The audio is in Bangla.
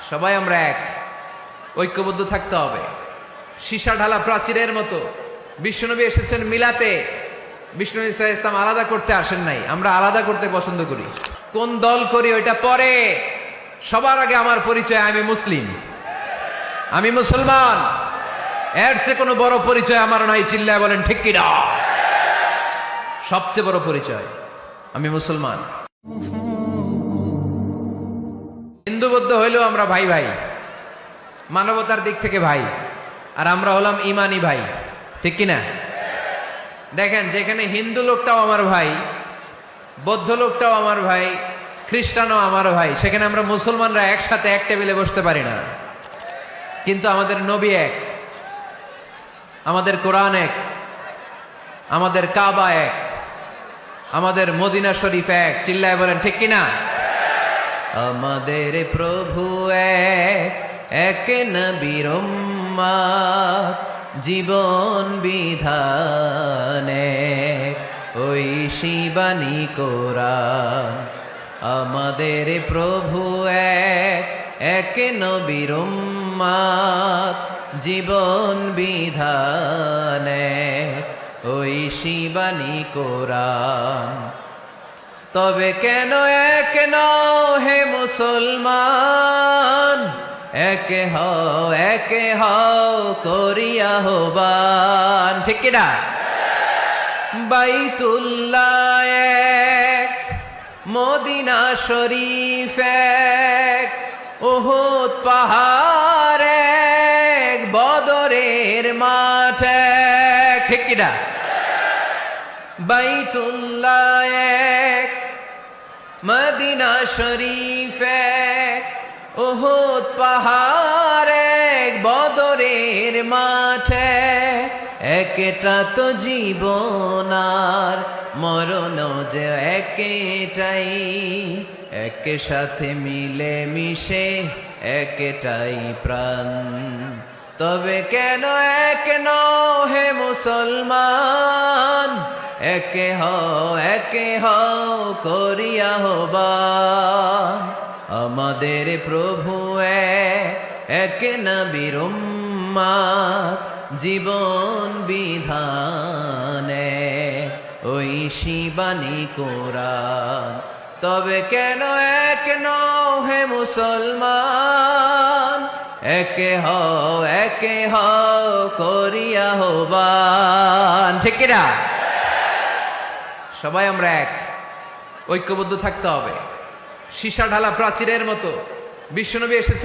সবাই আমরা এক, ঐক্যবদ্ধ থাকতে হবে। সীসা ঢালা প্রাচীরের মতো বিশ্বনবী এসেছেন মিলাতে, বিষ্ণু ঈসা ইসলাম আলাদা করতে আসেন নাই। আমরা আলাদা করতে পছন্দ করি। কোন দল করি ওইটা পরে, সবার আগে আমার পরিচয় আমি মুসলিম, আমি মুসলমান। এর চেয়ে কোনো বড় পরিচয় আমার নাই। চিল্লায় বলেন ঠিক কিনা? সবচেয়ে বড় পরিচয় আমি মুসলমান। হিন্দু বৌদ্ধ হইলেও আমরা ভাই ভাই, মানবতার দিক থেকে ভাই, আর আমরা হলাম ইমানি ভাই, ঠিক কিনা? দেখেন, যেখানে হিন্দু লোকটাও আমার ভাই, বৌদ্ধ লোকটাও আমার ভাই, খ্রিস্টানও আমার ভাই, সেখানে আমরা মুসলমানরা একসাথে এক টেবিলে বসতে পারি না। কিন্তু আমাদের নবী এক, আমাদের কোরআন এক, আমাদের কাবা এক, আমাদের মদিনা শরীফ এক। চিল্লায় বলেন ঠিক কিনা? আমাদের প্রভু এক, এক নবীর উম্মত, জীবন বিধান এক, ওই শিবানী কোরআন। আমাদের প্রভু এক, এক নবীর উম্মত, জীবন বিধান এক, ওই শিবানী কোরআন। তবে কেন এক নও হে মুসলমান, একে হও করিয়া আহ্বান, ঠিক কিনা? বাইতুল্লাহ এক, মদিনা শরীফ এক, উহুদ পাহাড় এক, বদরের মাঠ এক, ঠিক কিনা? বাইতুল্লাহ এক, মদিনা শরীফ এক, উহুদ পাহাড় এক, বদরের মাঠ এক। একটা তো জীবন আর মরণ যে একটাই, এক সাথে মিলে মিশে একটাই প্রাণ। তবে কেন এক নও হে মুসলমান, একে হও করিয়া আহ্বান। আমাদের প্রভু এক নবীর উম্মত, জীবন বিধান এক, ওই শিবানী কোরআন। তবে কেন এক নও হে মুসলমান, একে হও করিয়া আহ্বান, ঠিক কিনা? সবাই আমরা এক, ঐক্যবদ্ধ থাকতে হবে। সীসা ঢালা প্রাচীরের মতো বিশ্বনবী এসেছে